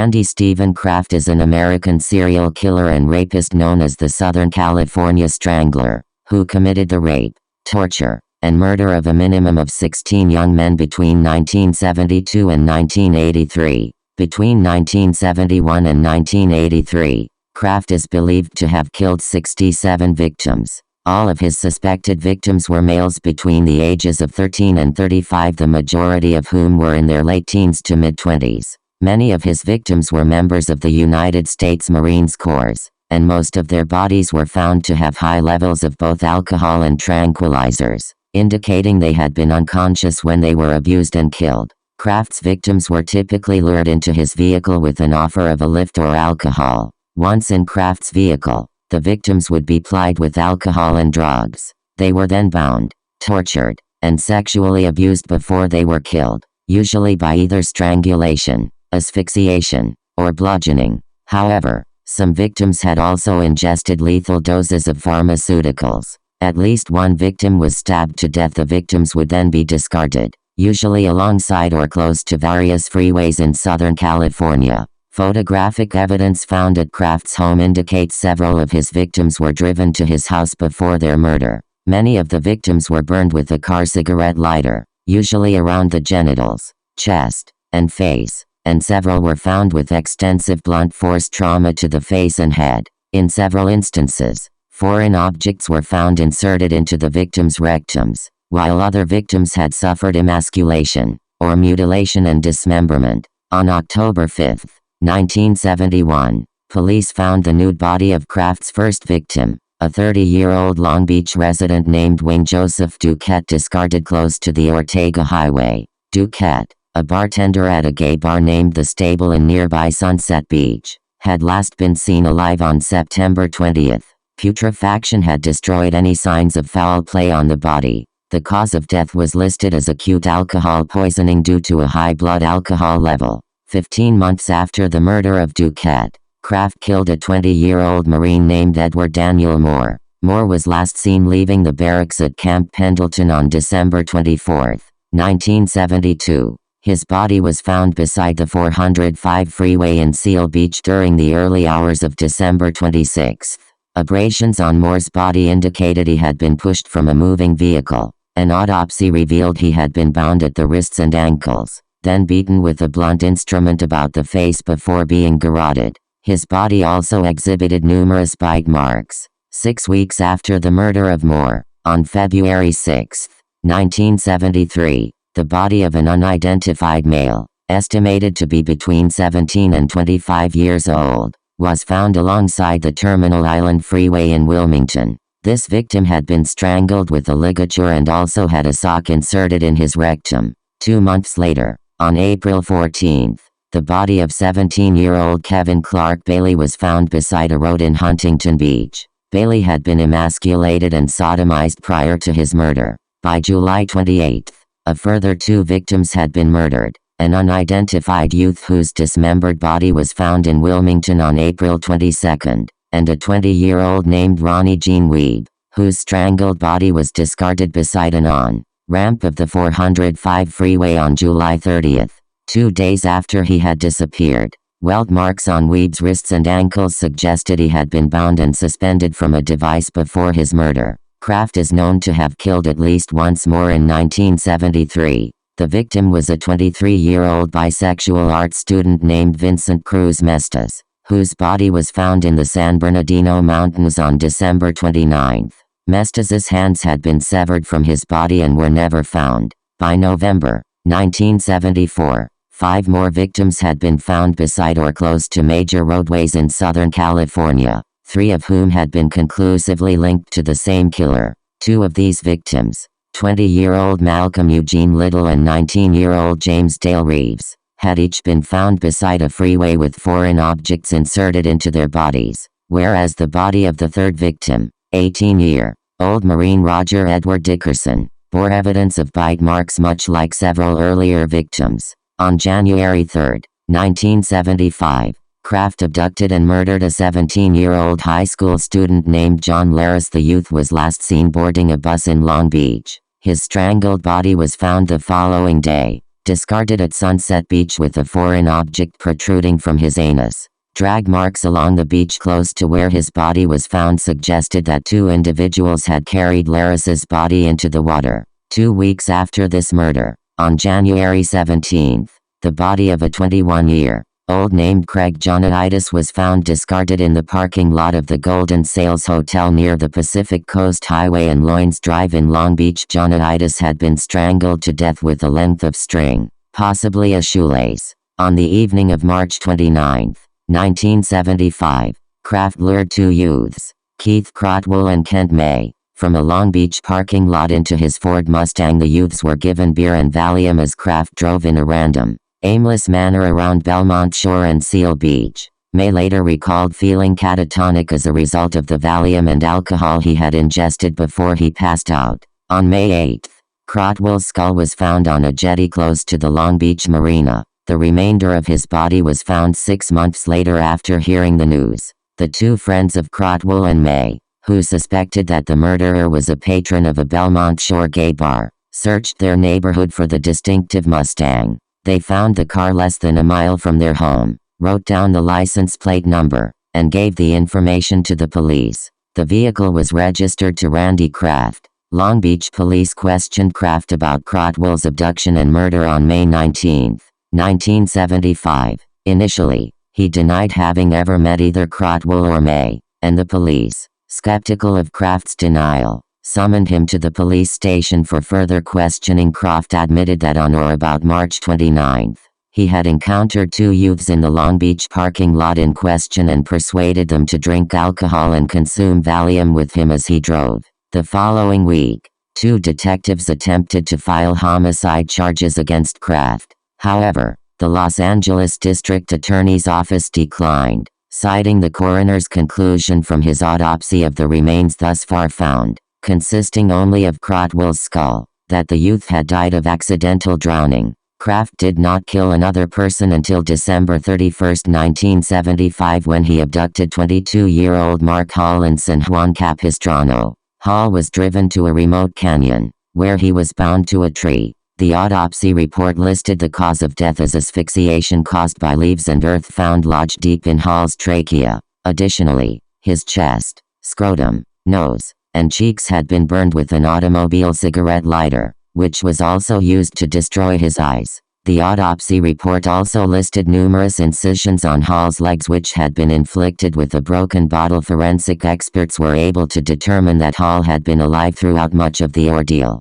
Randy Stephen Kraft is an American serial killer and rapist known as the Southern California Strangler, who committed the rape, torture, and murder of a minimum of 16 young men between 1972 and 1983. Between 1971 and 1983, Kraft is believed to have killed 67 victims. All of his suspected victims were males between the ages of 13 and 35, the majority of whom were in their late teens to mid-20s. Many of his victims were members of the United States Marine Corps, and most of their bodies were found to have high levels of both alcohol and tranquilizers, indicating they had been unconscious when they were abused and killed. Kraft's victims were typically lured into his vehicle with an offer of a lift or alcohol. Once in Kraft's vehicle, the victims would be plied with alcohol and drugs. They were then bound, tortured, and sexually abused before they were killed, usually by either strangulation, asphyxiation, or bludgeoning. However, some victims had also ingested lethal doses of pharmaceuticals. At least one victim was stabbed to death. The victims would then be discarded, usually alongside or close to various freeways in Southern California. Photographic evidence found at Kraft's home indicates several of his victims were driven to his house before their murder. Many of the victims were burned with a car cigarette lighter, usually around the genitals, chest, and face, and several were found with extensive blunt force trauma to the face and head. In several instances, foreign objects were found inserted into the victims' rectums, while other victims had suffered emasculation, or mutilation and dismemberment. On October 5, 1971, police found the nude body of Kraft's first victim, a 30-year-old Long Beach resident named Wayne Joseph Duquette, discarded close to the Ortega Highway. Duquette, a bartender at a gay bar named The Stable in nearby Sunset Beach, had last been seen alive on September 20. Putrefaction had destroyed any signs of foul play on the body. The cause of death was listed as acute alcohol poisoning due to a high blood alcohol level. 15 months after the murder of Duquette, Kraft killed a 20-year-old Marine named Edward Daniel Moore. Moore was last seen leaving the barracks at Camp Pendleton on December 24, 1972. His body was found beside the 405 freeway in Seal Beach during the early hours of December 26. Abrasions on Moore's body indicated he had been pushed from a moving vehicle. An autopsy revealed he had been bound at the wrists and ankles, then beaten with a blunt instrument about the face before being garroted. His body also exhibited numerous bite marks. 6 weeks after the murder of Moore, on February 6, 1973, the body of an unidentified male, estimated to be between 17 and 25 years old, was found alongside the Terminal Island Freeway in Wilmington. This victim had been strangled with a ligature and also had a sock inserted in his rectum. 2 months later, on April 14, the body of 17-year-old Kevin Clark Bailey was found beside a road in Huntington Beach. Bailey had been emasculated and sodomized prior to his murder. By July 28, a further 2 victims had been murdered. An unidentified youth whose dismembered body was found in Wilmington on April 22, and a 20-year-old named Ronnie Jean Weeb, whose strangled body was discarded beside an on-ramp of the 405 freeway on July 30, 2 days after he had disappeared. Welt marks on Weeb's wrists and ankles suggested he had been bound and suspended from a device before his murder. Kraft is known to have killed at least once more in 1973. The victim was a 23-year-old bisexual art student named Vincent Cruz Mestas, whose body was found in the San Bernardino Mountains on December 29. Mestas's hands had been severed from his body and were never found. By November 1974, 5 more victims had been found beside or close to major roadways in Southern California, 3 of whom had been conclusively linked to the same killer. 2 of these victims, 20-year-old Malcolm Eugene Little and 19-year-old James Dale Reeves, had each been found beside a freeway with foreign objects inserted into their bodies, whereas the body of the third victim, 18-year-old Marine Roger Edward Dickerson, bore evidence of bite marks much like several earlier victims. On January 3, 1975, Kraft abducted and murdered a 17-year-old high school student named John Laris. The youth was last seen boarding a bus in Long Beach. His strangled body was found the following day, discarded at Sunset Beach with a foreign object protruding from his anus. Drag marks along the beach close to where his body was found suggested that two individuals had carried Larissa's body into the water. 2 weeks after this murder, on January 17, the body of a 21-year-old named Craig Johnatitis was found discarded in the parking lot of the Golden Sails Hotel near the Pacific Coast Highway and Loynes Drive in Long Beach. Johnatitis had been strangled to death with a length of string, possibly a shoelace. On the evening of March 29, 1975, Kraft lured two youths, Keith Crotwell and Kent May, from a Long Beach parking lot into his Ford Mustang. The youths were given beer and Valium as Kraft drove in a random, aimless manner around Belmont Shore and Seal Beach. May later recalled feeling catatonic as a result of the Valium and alcohol he had ingested before he passed out. On May 8, Crotwell's skull was found on a jetty close to the Long Beach Marina. The remainder of his body was found 6 months later after hearing the news. The two friends of Crotwell and May, who suspected that the murderer was a patron of a Belmont Shore gay bar, searched their neighborhood for the distinctive Mustang. They found the car less than a mile from their home, wrote down the license plate number, and gave the information to the police. The vehicle was registered to Randy Kraft. Long Beach police questioned Kraft about Crotwell's abduction and murder on May 19, 1975. Initially, he denied having ever met either Crotwell or May, and the police, skeptical of Kraft's denial, summoned him to the police station for further questioning. Kraft admitted that on or about March 29, he had encountered two youths in the Long Beach parking lot in question and persuaded them to drink alcohol and consume Valium with him as he drove. The following week, two detectives attempted to file homicide charges against Kraft. However, the Los Angeles District Attorney's Office declined, citing the coroner's conclusion from his autopsy of the remains thus far found, consisting only of Crotwell's skull, that the youth had died of accidental drowning. Kraft did not kill another person until December 31, 1975, when he abducted 22-year-old Mark Hall in San Juan Capistrano. Hall was driven to a remote canyon, where he was bound to a tree. The autopsy report listed the cause of death as asphyxiation caused by leaves and earth found lodged deep in Hall's trachea. Additionally, his chest, scrotum, nose, and cheeks had been burned with an automobile cigarette lighter, which was also used to destroy his eyes. The autopsy report also listed numerous incisions on Hall's legs which had been inflicted with a broken bottle. Forensic experts were able to determine that Hall had been alive throughout much of the ordeal.